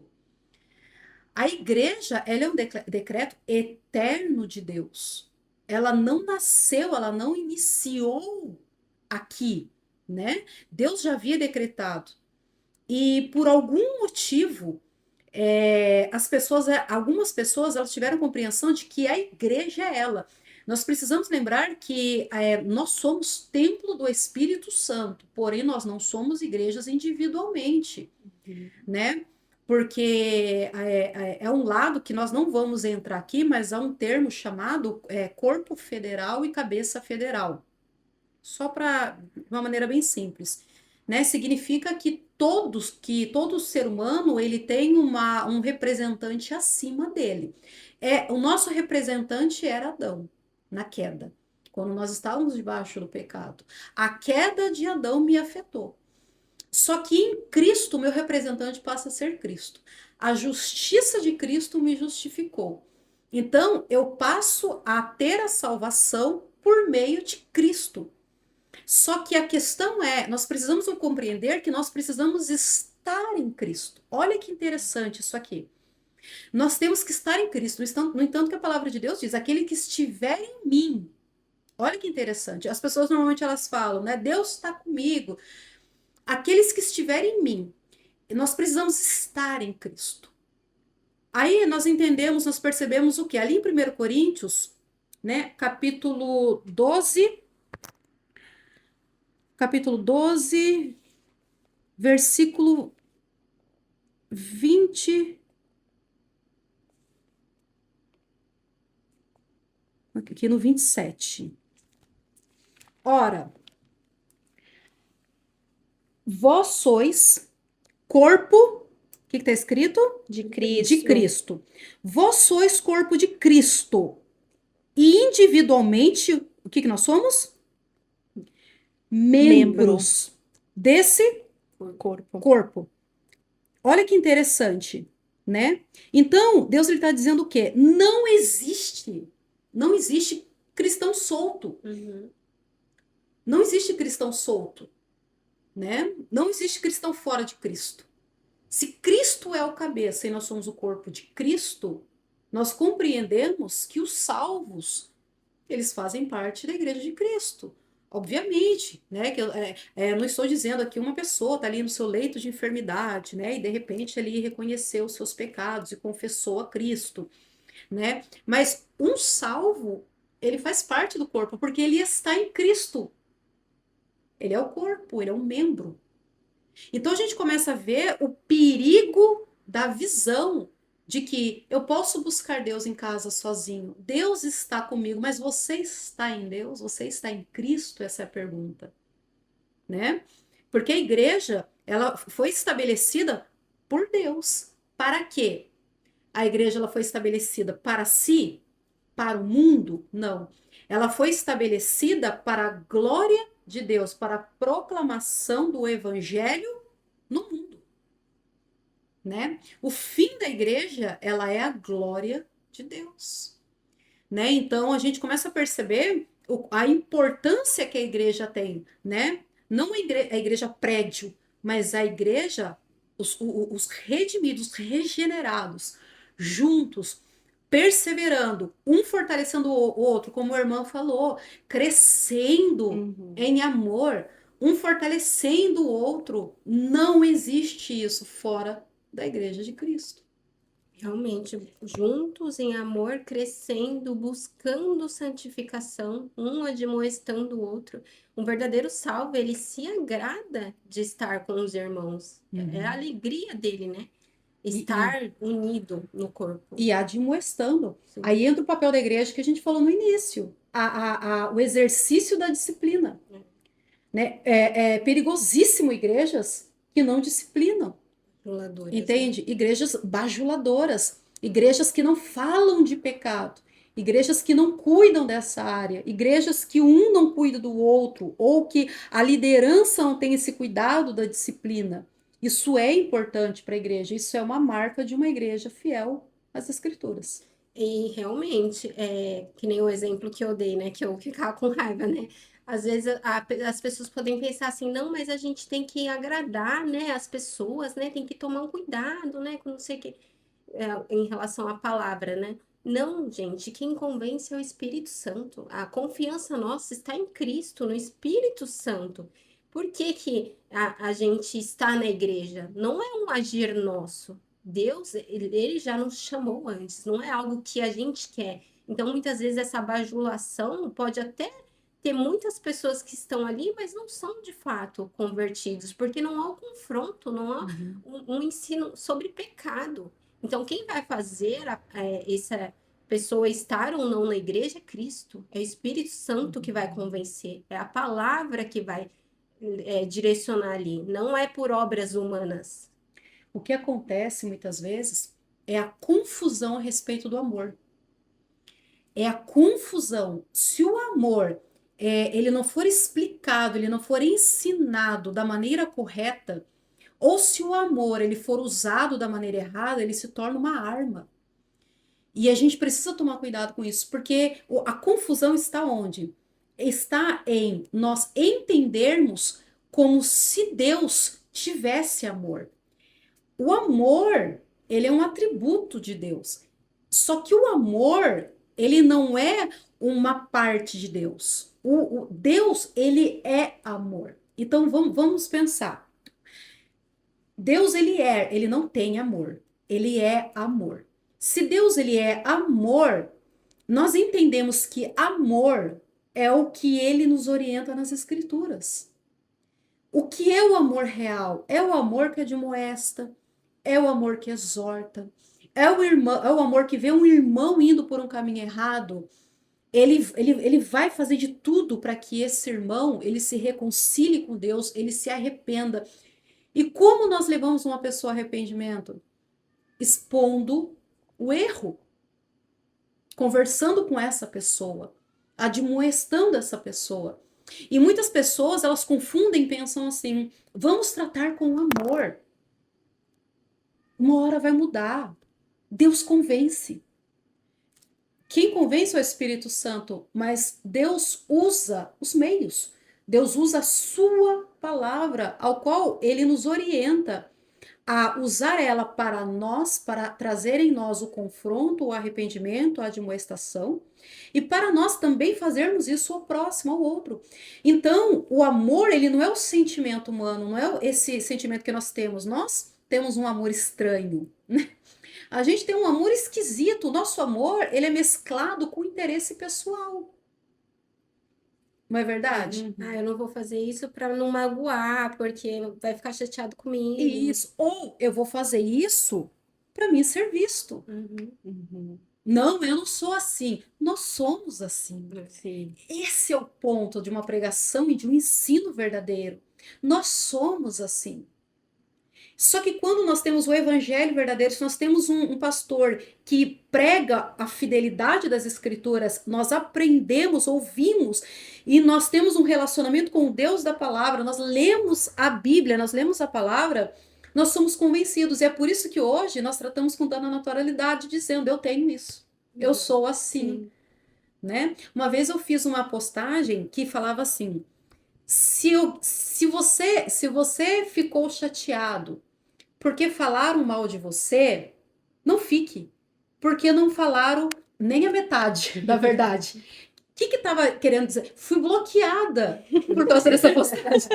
A igreja, ela é um decreto eterno de Deus. Ela não nasceu, ela não iniciou aqui, né? Deus já havia decretado. E por algum motivo, algumas pessoas, elas tiveram compreensão de que a igreja é ela. Nós precisamos lembrar que nós somos templo do Espírito Santo, porém nós não somos igrejas individualmente, né? Porque é um lado que nós não vamos entrar aqui, mas há um termo chamado corpo federal e cabeça federal. Só para de uma maneira bem simples, né? Significa que todo ser humano ele tem um representante acima dele. O nosso representante era Adão na queda, quando nós estávamos debaixo do pecado. A queda de Adão me afetou. Só que em Cristo, meu representante passa a ser Cristo. A justiça de Cristo me justificou. Então, eu passo a ter a salvação por meio de Cristo. Só que a questão nós precisamos compreender que nós precisamos estar em Cristo. Olha que interessante isso aqui. Nós temos que estar em Cristo. No entanto, que a palavra de Deus diz, aquele que estiver em mim. Olha que interessante. As pessoas normalmente elas falam, né? Deus está comigo. Aqueles que estiverem em mim. Nós precisamos estar em Cristo. Aí nós entendemos, nós percebemos o que? Ali em 1 Coríntios, né? Capítulo 12, versículo 20. Aqui no 27. Ora, vós sois corpo que está escrito? De Cristo. De Cristo. Vós sois corpo de Cristo. E individualmente, o que nós somos? Membros desse corpo. Olha que interessante, né? Então, Deus está dizendo o quê? Não existe cristão solto. Uhum. Não existe cristão solto, né? Não existe cristão fora de Cristo. Se Cristo é o cabeça e nós somos o corpo de Cristo, nós compreendemos que os salvos, eles fazem parte da igreja de Cristo. Obviamente, né? Que não estou dizendo aqui uma pessoa está ali no seu leito de enfermidade, né? E de repente ali reconheceu os seus pecados e confessou a Cristo, né? Mas um salvo, ele faz parte do corpo, porque ele está em Cristo. Ele é o corpo, ele é um membro. Então a gente começa a ver o perigo da visão de que eu posso buscar Deus em casa sozinho. Deus está comigo, mas você está em Deus? Você está em Cristo? Essa é a pergunta, né? Porque a igreja, ela foi estabelecida por Deus. Para quê? A igreja ela foi estabelecida para si? Para o mundo? Não. Ela foi estabelecida para a glória de Deus, para a proclamação do evangelho no mundo, né? O fim da igreja, ela é a glória de Deus, né? Então a gente começa a perceber a importância que a igreja tem, né? Não a igreja prédio, mas a igreja, os redimidos, os regenerados, juntos, perseverando, um fortalecendo o outro, como o irmão falou, crescendo em amor, um fortalecendo o outro. Não existe isso fora da igreja de Cristo. Realmente, juntos em amor, crescendo, buscando santificação, um admoestando o outro. Um verdadeiro salvo, ele se agrada de estar com os irmãos. É a alegria dele, né? Estar unido no corpo. E admoestando. Sim. Aí entra o papel da igreja que a gente falou no início. O exercício da disciplina. Né? É perigosíssimo igrejas que não disciplinam. Entende? Né? Igrejas bajuladoras, igrejas que não falam de pecado, igrejas que não cuidam dessa área, igrejas que um não cuida do outro, ou que a liderança não tem esse cuidado da disciplina. Isso é importante para a igreja, isso é uma marca de uma igreja fiel às escrituras. E realmente, que nem o exemplo que eu dei, né? Que eu ficava com raiva, né? Às vezes as pessoas podem pensar assim, não, mas a gente tem que agradar, né, as pessoas, né? Tem que tomar um cuidado, né? Com não sei o que, em relação à palavra, né? Não, gente, quem convence é o Espírito Santo. A confiança nossa está em Cristo, no Espírito Santo. Por que que a gente está na igreja? Não é um agir nosso. Deus, ele já nos chamou antes, não é algo que a gente quer. Então, muitas vezes, essa bajulação pode até ter muitas pessoas que estão ali, mas não são de fato convertidos, porque não há o confronto, não há um ensino sobre pecado. Então, quem vai fazer essa pessoa estar ou não na igreja é Cristo, é o Espírito Santo que vai convencer, é a palavra que vai direcionar ali, não é por obras humanas. O que acontece muitas vezes é a confusão a respeito do amor. É a confusão. Se o amor ele não for explicado, ele não for ensinado da maneira correta, ou se o amor ele for usado da maneira errada, ele se torna uma arma. E a gente precisa tomar cuidado com isso, porque a confusão está onde? Está em nós entendermos como se Deus tivesse amor. O amor, ele é um atributo de Deus. Só que o amor, ele não é uma parte de Deus. O Deus, ele é amor. Então vamos pensar. Deus, ele não tem amor. Ele é amor. Se Deus, ele é amor, nós entendemos que amor é o que ele nos orienta nas escrituras. O que é o amor real? É o amor que admoesta, é o amor que exorta, é o amor que vê um irmão indo por um caminho errado, ele vai fazer de tudo para que esse irmão ele se reconcilie com Deus, ele se arrependa. E como nós levamos uma pessoa ao arrependimento? Expondo o erro, conversando com essa pessoa, admoestando essa pessoa. E muitas pessoas, elas confundem, pensam assim, vamos tratar com amor. Uma hora vai mudar. Deus convence. Quem convence é o Espírito Santo, mas Deus usa os meios. Deus usa a sua palavra, ao qual ele nos orienta a usar ela para nós, para trazer em nós o confronto, o arrependimento, a admoestação, e para nós também fazermos isso ao próximo, ao outro. Então, o amor, ele não é o sentimento humano, não é esse sentimento que nós temos. Nós temos um amor estranho, né? A gente tem um amor esquisito. O nosso amor, ele é mesclado com interesse pessoal. Não é verdade? Ah, eu não vou fazer isso para não magoar, porque vai ficar chateado comigo. Isso. Ou eu vou fazer isso para mim ser visto. Uhum. Não, eu não sou assim. Nós somos assim. Sim. Esse é o ponto de uma pregação e de um ensino verdadeiro. Nós somos assim. Só que quando nós temos o evangelho verdadeiro, se nós temos um pastor que prega a fidelidade das escrituras, nós aprendemos, ouvimos, e nós temos um relacionamento com o Deus da palavra, nós lemos a Bíblia, nós lemos a palavra, nós somos convencidos. E é por isso que hoje nós tratamos com tanta naturalidade, dizendo, eu tenho isso, eu sou assim. Sim. Né? Uma vez eu fiz uma postagem que falava assim, se você ficou chateado porque falaram mal de você, não fique. Porque não falaram nem a metade da verdade. O que estava querendo dizer? Fui bloqueada por causa dessa postagem.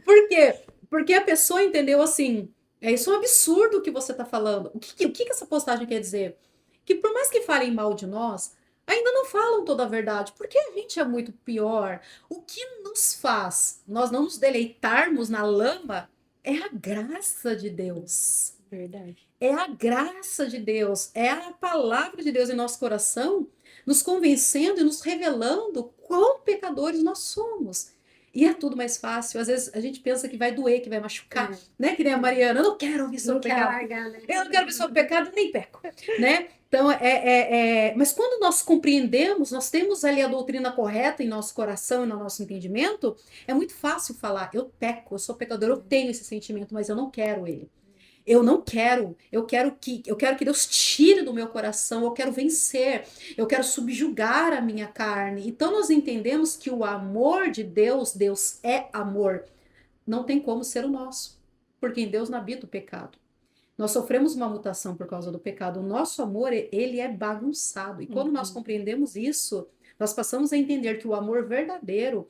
Por quê? Porque a pessoa entendeu assim, isso é um absurdo o que você está falando. O que essa postagem quer dizer? Que por mais que falem mal de nós, ainda não falam toda a verdade, porque a gente é muito pior. O que nos faz nós não nos deleitarmos na lama é a graça de Deus. Verdade. É a graça de Deus, é a palavra de Deus em nosso coração, nos convencendo e nos revelando quão pecadores nós somos. E é tudo mais fácil. Às vezes a gente pensa que vai doer, que vai machucar, né? Que nem a Mariana, eu não quero ouvir sobre Não o quer pecado. largar, né? Eu não quero ouvir sobre o pecado, nem peco, né? Então, mas quando nós compreendemos, nós temos ali a doutrina correta em nosso coração e no nosso entendimento, é muito fácil falar, eu peco, eu sou pecador, eu tenho esse sentimento, mas eu não quero ele. Eu não quero, eu quero que Deus tire do meu coração, eu quero vencer, eu quero subjugar a minha carne. Então nós entendemos que o amor de Deus, Deus é amor, não tem como ser o nosso, porque em Deus não habita o pecado. Nós sofremos uma mutação por causa do pecado. O nosso amor, ele é bagunçado. E quando nós compreendemos isso, nós passamos a entender que o amor verdadeiro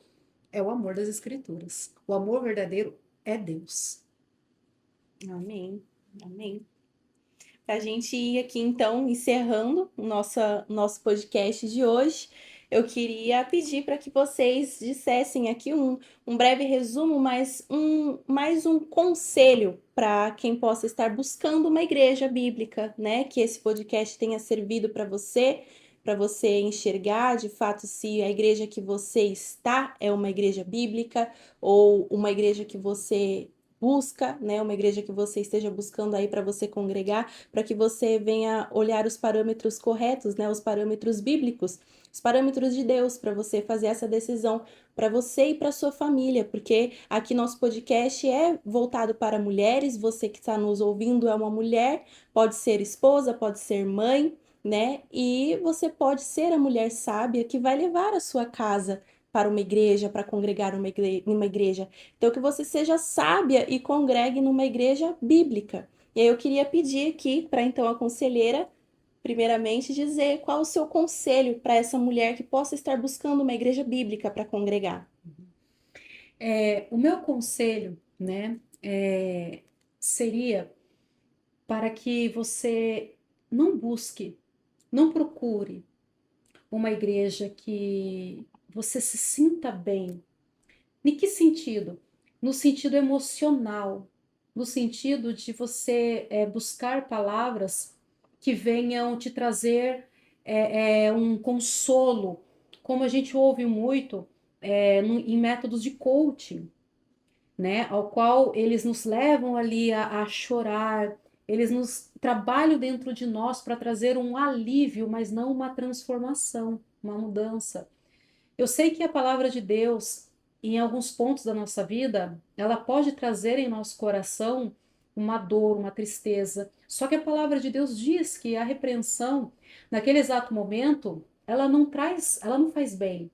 é o amor das Escrituras. O amor verdadeiro é Deus. Amém. Amém. Para a gente ir aqui, então, encerrando o nosso podcast de hoje, eu queria pedir para que vocês dissessem aqui um breve resumo, mais um conselho para quem possa estar buscando uma igreja bíblica, né? Que esse podcast tenha servido para você enxergar de fato se a igreja que você está é uma igreja bíblica ou uma igreja que você busca, né, uma igreja que você esteja buscando aí para você congregar, para que você venha olhar os parâmetros corretos, né, os parâmetros bíblicos, os parâmetros de Deus, para você fazer essa decisão para você e para sua família, porque aqui nosso podcast é voltado para mulheres, você que está nos ouvindo é uma mulher, pode ser esposa, pode ser mãe, né, e você pode ser a mulher sábia que vai levar a sua casa para uma igreja, para congregar numa igreja. Então, que você seja sábia e congregue numa igreja bíblica. E aí eu queria pedir aqui para então a conselheira, primeiramente, dizer qual o seu conselho para essa mulher que possa estar buscando uma igreja bíblica para congregar. O meu conselho, né, seria para que você não busque, não procure uma igreja que você se sinta bem. Em que sentido? No sentido emocional, no sentido de você buscar palavras que venham te trazer um consolo, como a gente ouve muito em métodos de coaching. né? Ao qual eles nos levam ali a chorar, eles nos trabalham dentro de nós para trazer um alívio, mas não uma transformação, uma mudança. Eu sei que a palavra de Deus, em alguns pontos da nossa vida, ela pode trazer em nosso coração uma dor, uma tristeza. Só que a palavra de Deus diz que a repreensão, naquele exato momento, ela não faz bem,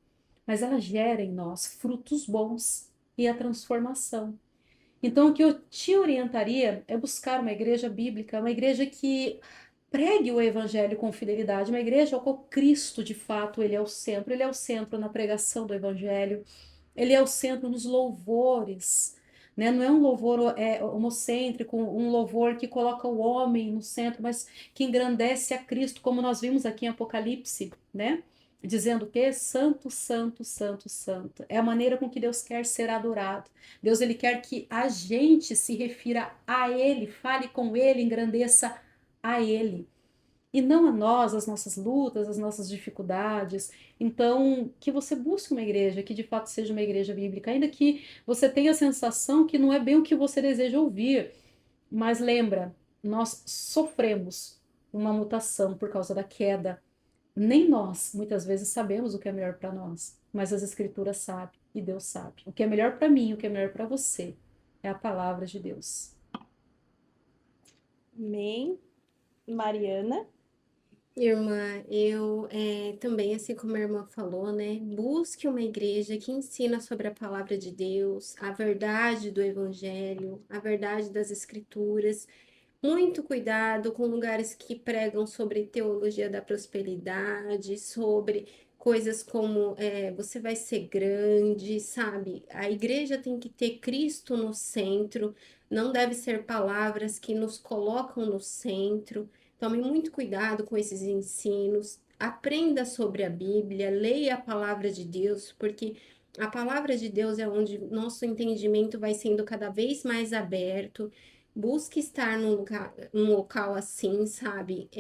mas ela gera em nós frutos bons e a transformação. Então, o que eu te orientaria é buscar uma igreja bíblica, uma igreja que pregue o evangelho com fidelidade, uma igreja ao qual Cristo, de fato, ele é o centro na pregação do evangelho, ele é o centro nos louvores, né? Não é um louvor homocêntrico, um louvor que coloca o homem no centro, mas que engrandece a Cristo, como nós vimos aqui em Apocalipse, né? Dizendo que santo, santo, santo, santo. É a maneira com que Deus quer ser adorado. Deus, ele quer que a gente se refira a ele, fale com ele, engrandeça a ele e não a nós, as nossas lutas, as nossas dificuldades. Então, que você busque uma igreja que de fato seja uma igreja bíblica, ainda que você tenha a sensação que não é bem o que você deseja ouvir. Mas lembra, nós sofremos uma mutação por causa da queda. Nem nós, muitas vezes, sabemos o que é melhor para nós, mas as Escrituras sabem e Deus sabe. O que é melhor para mim, o que é melhor para você, é a palavra de Deus. Amém. Mariana? Irmã, eu também, assim como a irmã falou, né? Busque uma igreja que ensina sobre a palavra de Deus, a verdade do evangelho, a verdade das escrituras. Muito cuidado com lugares que pregam sobre teologia da prosperidade, sobre coisas como você vai ser grande, sabe? A igreja tem que ter Cristo no centro, não deve ser palavras que nos colocam no centro. Tome muito cuidado com esses ensinos. Aprenda sobre a Bíblia, leia a palavra de Deus, porque a palavra de Deus é onde nosso entendimento vai sendo cada vez mais aberto. Busque estar num local assim, sabe?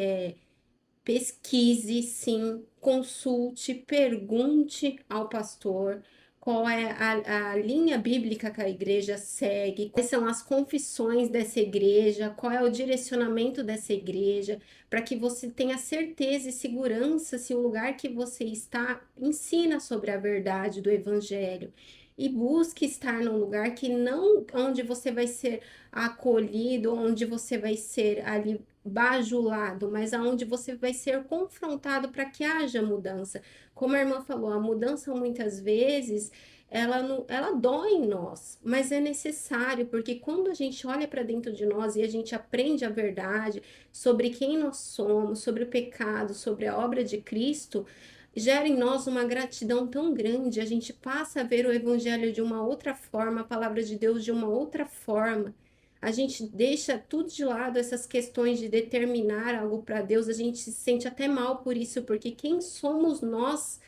Pesquise, sim, consulte, pergunte ao pastor qual é a linha bíblica que a igreja segue, quais são as confissões dessa igreja, qual é o direcionamento dessa igreja, para que você tenha certeza e segurança se o lugar que você está ensina sobre a verdade do evangelho. E busque estar num lugar que não onde você vai ser acolhido, onde você vai ser ali bajulado, mas aonde você vai ser confrontado para que haja mudança. Como a irmã falou, a mudança muitas vezes ela dói em nós, mas é necessário, porque quando a gente olha para dentro de nós e a gente aprende a verdade sobre quem nós somos, sobre o pecado, sobre a obra de Cristo, gera em nós uma gratidão tão grande, a gente passa a ver o evangelho de uma outra forma, a palavra de Deus de uma outra forma. A gente deixa tudo de lado, essas questões de determinar algo para Deus, a gente se sente até mal por isso, porque quem somos nós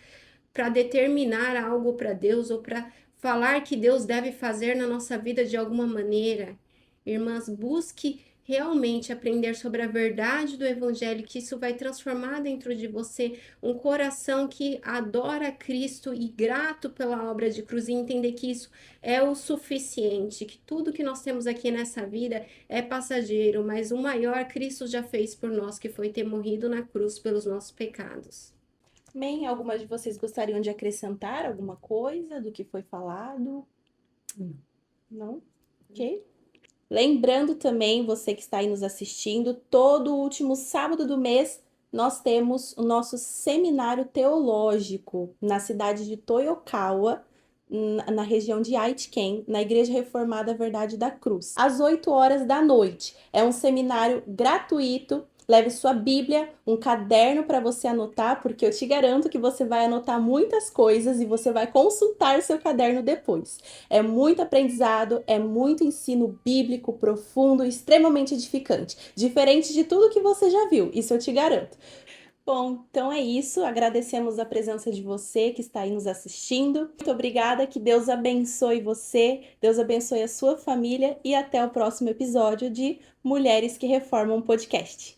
para determinar algo para Deus ou para falar que Deus deve fazer na nossa vida de alguma maneira? Irmãs, busque realmente aprender sobre a verdade do Evangelho, que isso vai transformar dentro de você um coração que adora Cristo e grato pela obra de cruz, e entender que isso é o suficiente, que tudo que nós temos aqui nessa vida é passageiro, mas o maior Cristo já fez por nós, que foi ter morrido na cruz pelos nossos pecados. Amém. Algumas de vocês gostariam de acrescentar alguma coisa do que foi falado? Não? Ok. Lembrando também, você que está aí nos assistindo, todo último sábado do mês nós temos o nosso seminário teológico na cidade de Toyokawa, na região de Aitken, na Igreja Reformada Verdade da Cruz, às 8 horas da noite. É um seminário gratuito. Leve sua Bíblia, um caderno para você anotar, porque eu te garanto que você vai anotar muitas coisas e você vai consultar seu caderno depois. É muito aprendizado, é muito ensino bíblico profundo, extremamente edificante, diferente de tudo que você já viu, isso eu te garanto. Bom, então é isso. Agradecemos a presença de você que está aí nos assistindo. Muito obrigada, que Deus abençoe você, Deus abençoe a sua família e até o próximo episódio de Mulheres que Reformam Podcast.